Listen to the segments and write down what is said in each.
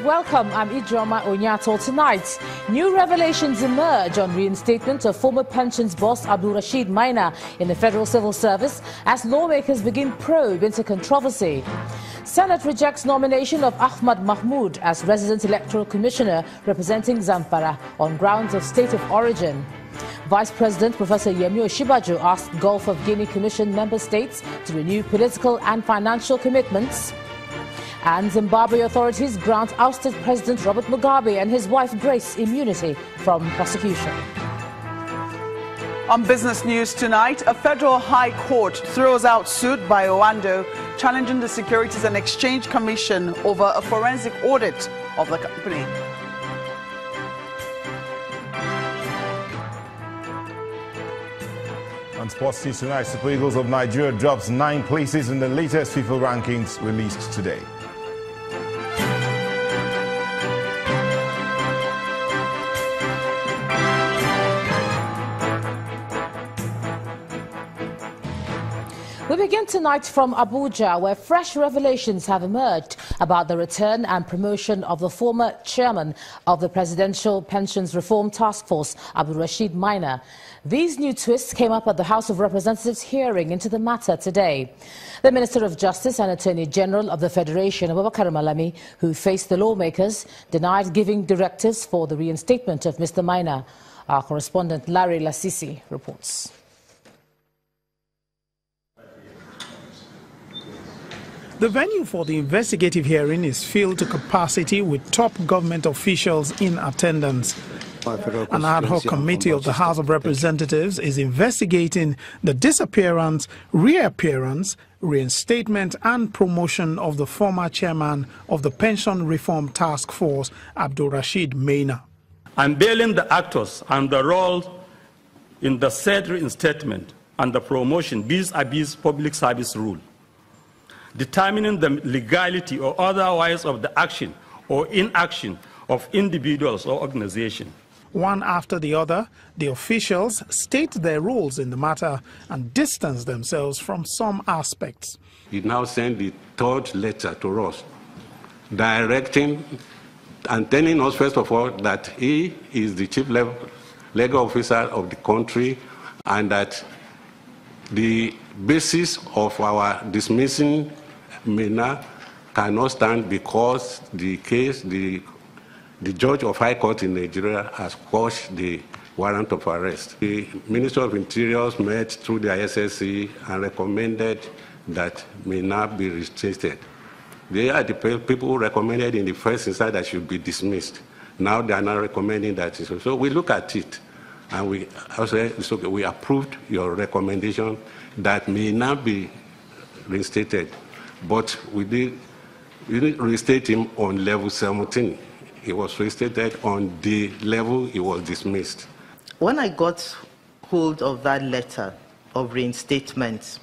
welcome. I'm Ijoma Onyato. Tonight, new revelations emerge on reinstatement of former pensions boss Abdul Rashid Maina in the Federal Civil Service as lawmakers begin probe into controversy. Senate rejects nomination of Ahmad Mahmoud as Resident Electoral Commissioner representing Zamfara on grounds of state of origin. Vice President Professor Yemi Osinbajo asked Gulf of Guinea Commission member states to renew political and financial commitments. And Zimbabwe authorities grant ousted President Robert Mugabe and his wife Grace immunity from prosecution. On business news tonight, a federal high court throws out suit by Owando challenging the Securities and Exchange Commission over a forensic audit of the company. On sports news tonight, Super Eagles of Nigeria drops 9 places in the latest FIFA rankings released today. We begin tonight from Abuja, where fresh revelations have emerged about the return and promotion of the former chairman of the Presidential Pensions Reform Task Force, Abdul Rashid Maina. These new twists came up at the House of Representatives hearing into the matter today. The Minister of Justice and Attorney General of the Federation, Abubakar Malami, who faced the lawmakers, denied giving directives for the reinstatement of Mr. Maina. Our correspondent Larry Lasisi reports. The venue for the investigative hearing is filled to capacity with top government officials in attendance. An ad hoc committee of the House of Representatives is investigating the disappearance, reappearance, reinstatement and promotion of the former chairman of the Pension Reform Task Force, Abdul Rashid Maina. Unveiling the actors and the role in the said reinstatement and the promotion vis-a-vis public service rule. Determining the legality or otherwise of the action or inaction of individuals or organizations. One after the other, the officials state their roles in the matter and distance themselves from some aspects. He now sent the third letter to us, directing and telling us, first of all, that he is the chief legal officer of the country and that the basis of our dismissing Maina cannot stand because the case, the judge of High Court in Nigeria has quashed the warrant of arrest. The Minister of Interior met through the ISSC and recommended that Maina be reinstated. They are the people who recommended in the first instance that should be dismissed. Now they are not recommending that. So we look at it and we approved your recommendation that Maina be reinstated. But we didn't reinstate him on level 17. He was reinstated on the level he was dismissed. When I got hold of that letter of reinstatement,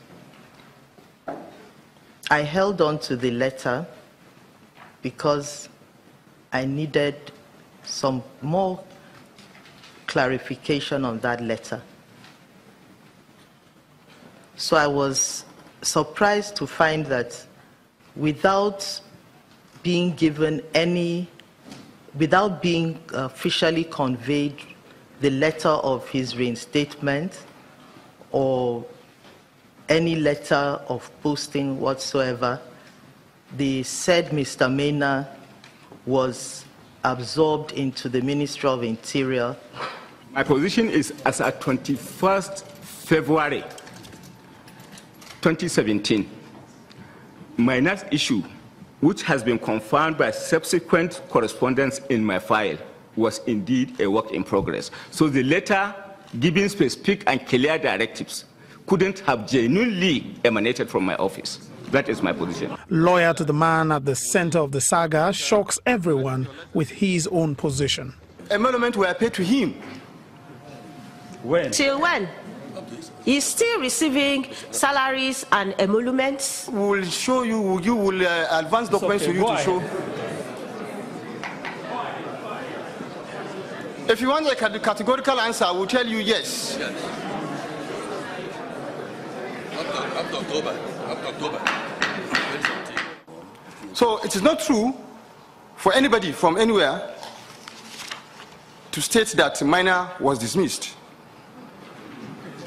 I held on to the letter because I needed some more clarification on that letter. So I was surprised to find that without being given without being officially conveyed the letter of his reinstatement or any letter of posting whatsoever, the said Mr. Maina was absorbed into the Ministry of Interior. My position is as at 21st February 2017, Maina's issue, which has been confirmed by subsequent correspondence in my file, was indeed a work in progress. So the letter giving specific and clear directives couldn't have genuinely emanated from my office. That is my position. Lawyer to the man at the center of the saga shocks everyone with his own position. Emoluments were paid to him. When? Till when? He's still receiving salaries and emoluments. We will show you, you will advance documents to you to show. If you want a categorical answer, I will tell you yes. Up to October. So it is not true for anybody from anywhere to state that Minor was dismissed.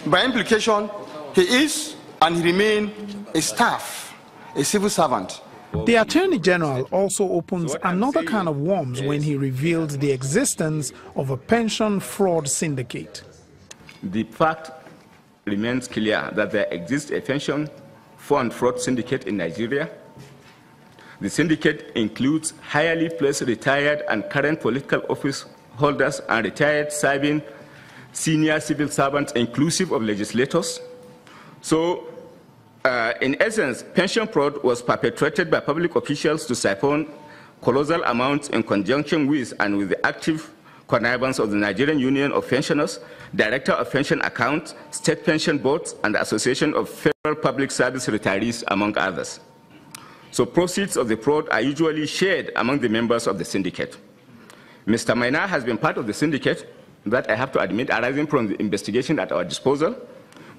By implication, he is and he remains a staff, a civil servant. The Attorney General also opens another can of worms when he reveals the existence of a pension fraud syndicate. The fact remains clear that there exists a pension fund fraud syndicate in Nigeria. The syndicate includes highly placed retired and current political office holders and retired serving senior civil servants, inclusive of legislators. So, in essence, pension fraud was perpetrated by public officials to siphon colossal amounts in conjunction with and with the active connivance of the Nigerian Union of Pensioners, Director of Pension Accounts, State Pension Boards, and the Association of Federal Public Service Retirees, among others. So proceeds of the fraud are usually shared among the members of the syndicate. Mr. Minor has been part of the syndicate, that I have to admit, arising from the investigation at our disposal,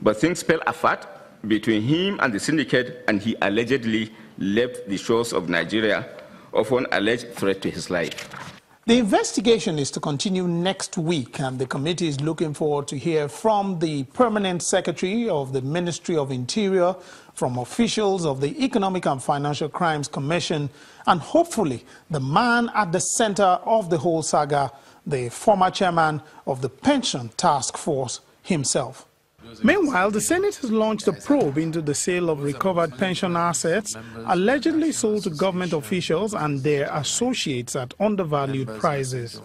but things fell apart between him and the syndicate, and he allegedly left the shores of Nigeria, of an alleged threat to his life. The investigation is to continue next week, and the committee is looking forward to hear from the Permanent Secretary of the Ministry of Interior, from officials of the Economic and Financial Crimes Commission, and hopefully the man at the center of the whole saga, the former chairman of the Pension Task Force himself. Meanwhile, the Senate has launched a probe into the sale of recovered pension assets allegedly sold to government officials and their associates at undervalued prices.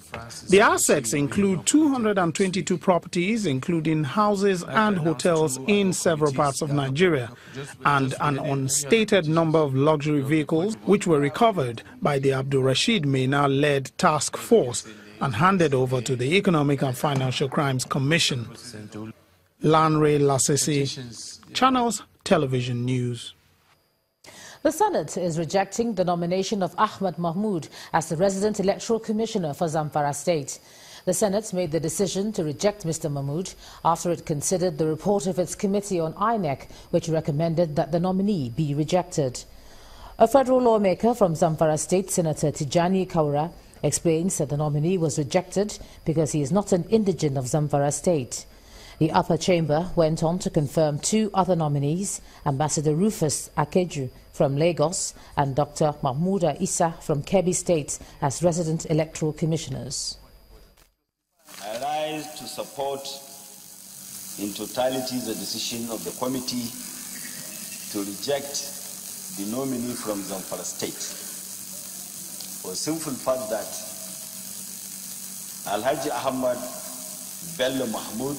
The assets include 222 properties, including houses and hotels in several parts of Nigeria, and an unstated number of luxury vehicles which were recovered by the Abdul Rashid Maina-led task force and handed over to the Economic and Financial Crimes Commission. Lanre Lasese, Channels Television News. The Senate is rejecting the nomination of Ahmed Mahmoud as the resident electoral commissioner for Zamfara State. The Senate made the decision to reject Mr. Mahmoud after it considered the report of its committee on INEC, which recommended that the nominee be rejected. A federal lawmaker from Zamfara State, Senator Tijani Kaura, explains that the nominee was rejected because he is not an indigent of Zamfara State. The upper chamber went on to confirm two other nominees, Ambassador Rufus Akeju from Lagos and Dr. Mahmouda Issa from Kebbi State as resident electoral commissioners. I rise to support in totality the decision of the committee to reject the nominee from Zamfara State for the simple fact that Alhaji Ahmad Bello Mahmoud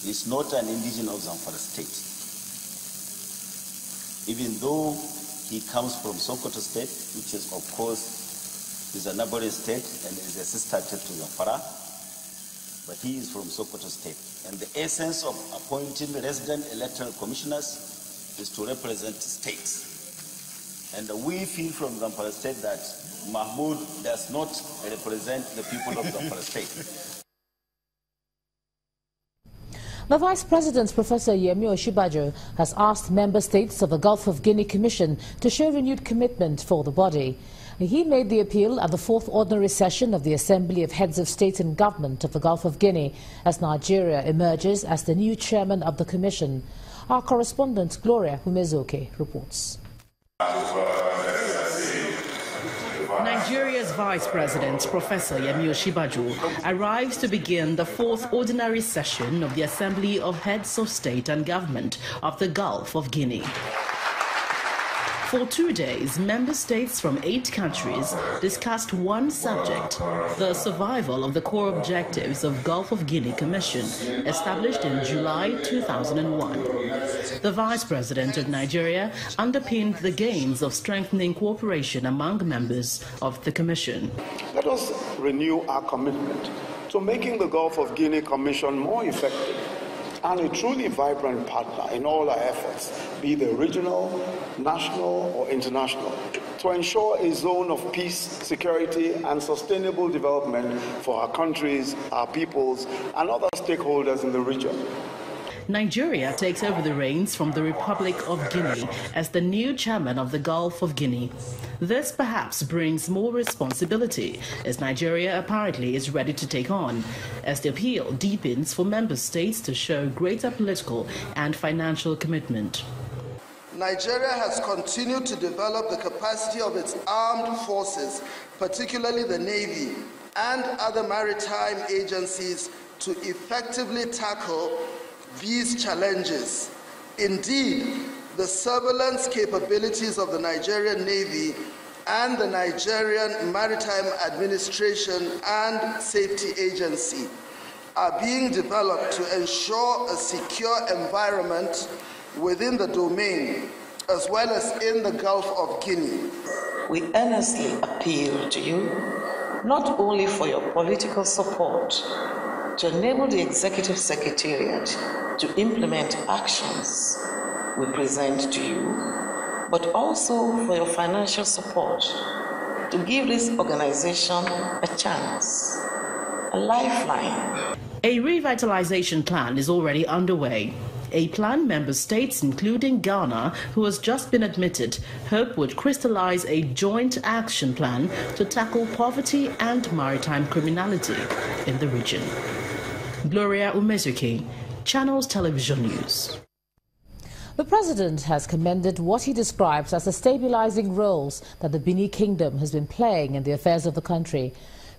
is not an indigenous of Zamfara State. Even though he comes from Sokoto State, which is, of course, is a neighboring state and is a sister state to Zamfara, but he is from Sokoto State. And the essence of appointing resident electoral commissioners is to represent states. And we feel from Zamfara State that Mahmoud does not represent the people of Zamfara State. The Vice President, Professor Yemi Osinbajo, has asked member states of the Gulf of Guinea Commission to show renewed commitment for the body. He made the appeal at the 4th Ordinary Session of the Assembly of Heads of State and Government of the Gulf of Guinea as Nigeria emerges as the new chairman of the Commission. Our correspondent, Gloria Humezoke, reports. Nigeria's Vice President, Professor Yemi Osinbajo, arrives to begin the 4th Ordinary Session of the Assembly of Heads of State and Government of the Gulf of Guinea. For 2 days, member states from 8 countries discussed one subject, the survival of the core objectives of Gulf of Guinea Commission, established in July 2001. The Vice President of Nigeria underpinned the gains of strengthening cooperation among members of the Commission. Let us renew our commitment to making the Gulf of Guinea Commission more effective and a truly vibrant partner in all our efforts, be they regional, national, or international, to ensure a zone of peace, security, and sustainable development for our countries, our peoples, and other stakeholders in the region. Nigeria takes over the reins from the Republic of Guinea as the new chairman of the Gulf of Guinea. This perhaps brings more responsibility, as Nigeria apparently is ready to take on, as the appeal deepens for member states to show greater political and financial commitment. Nigeria has continued to develop the capacity of its armed forces, particularly the Navy and other maritime agencies, to effectively tackle these challenges. Indeed, the surveillance capabilities of the Nigerian Navy and the Nigerian Maritime Administration and Safety Agency are being developed to ensure a secure environment within the domain, as well as in the Gulf of Guinea. We earnestly appeal to you, not only for your political support to enable the Executive Secretariat to implement actions we present to you, but also for your financial support to give this organization a chance, a lifeline. A revitalization plan is already underway. A plan member states, including Ghana, who has just been admitted, hope would crystallize a joint action plan to tackle poverty and maritime criminality in the region. Gloria Umezuki, Channels Television News. The president has commended what he describes as the stabilizing roles that the Benin Kingdom has been playing in the affairs of the country.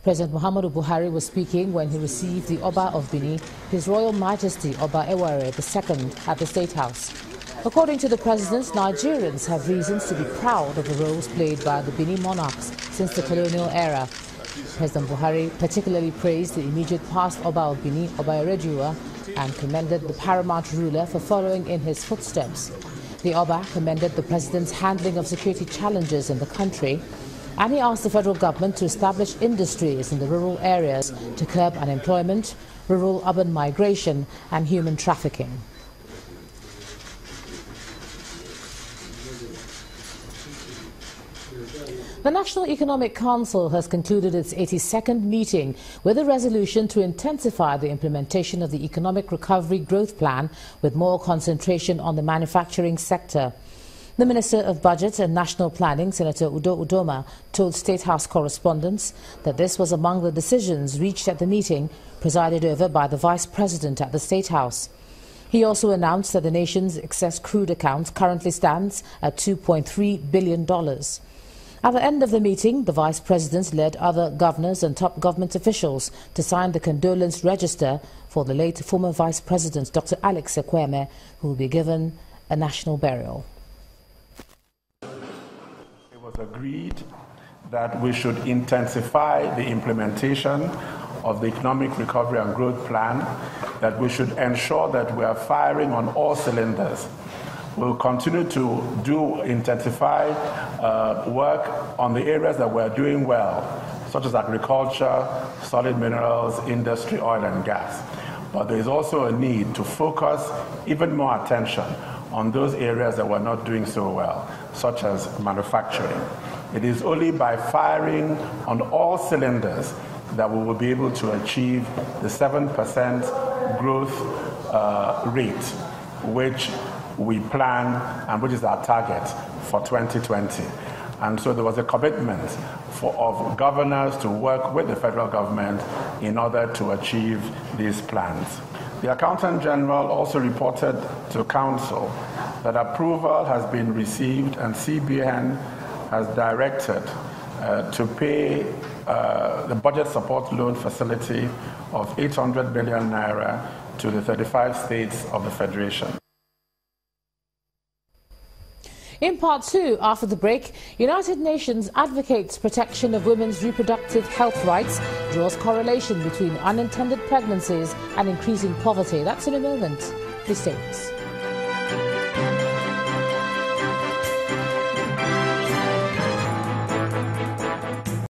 President Muhammadu Buhari was speaking when he received the Oba of Benin, His Royal Majesty Oba Eware II, at the State House. According to the president, Nigerians have reasons to be proud of the roles played by the Benin monarchs since the colonial era. President Buhari particularly praised the immediate past Oba of Benin, Oba Eredua, and commended the paramount ruler for following in his footsteps. The Oba commended the president's handling of security challenges in the country, and he asked the federal government to establish industries in the rural areas to curb unemployment, rural-urban migration and human trafficking. The National Economic Council has concluded its 82nd meeting with a resolution to intensify the implementation of the Economic Recovery Growth Plan with more concentration on the manufacturing sector. The Minister of Budget and National Planning, Senator Udo Udoma, told State House correspondents that this was among the decisions reached at the meeting, presided over by the Vice President at the State House. He also announced that the nation's excess crude account currently stands at $2.3 billion. At the end of the meeting, the Vice President led other governors and top government officials to sign the condolence register for the late former Vice President, Dr. Alex Ekweme, who will be given a national burial. It was agreed that we should intensify the implementation of the Economic Recovery and Growth Plan, that we should ensure that we are firing on all cylinders. We'll continue to intensify work on the areas that we're doing well, such as agriculture, solid minerals, industry, oil and gas. But there is also a need to focus even more attention on those areas that we're not doing so well, such as manufacturing. It is only by firing on all cylinders that we will be able to achieve the 7% growth rate, which we plan and which is our target for 2020. And so there was a commitment of governors to work with the federal government in order to achieve these plans. The Accountant General also reported to Council that approval has been received and CBN has directed to pay the budget support loan facility of 800 billion naira to the 35 states of the Federation. In part two, after the break, United Nations advocates protection of women's reproductive health rights, draws correlation between unintended pregnancies and increasing poverty. That's in a moment. Please stay with us.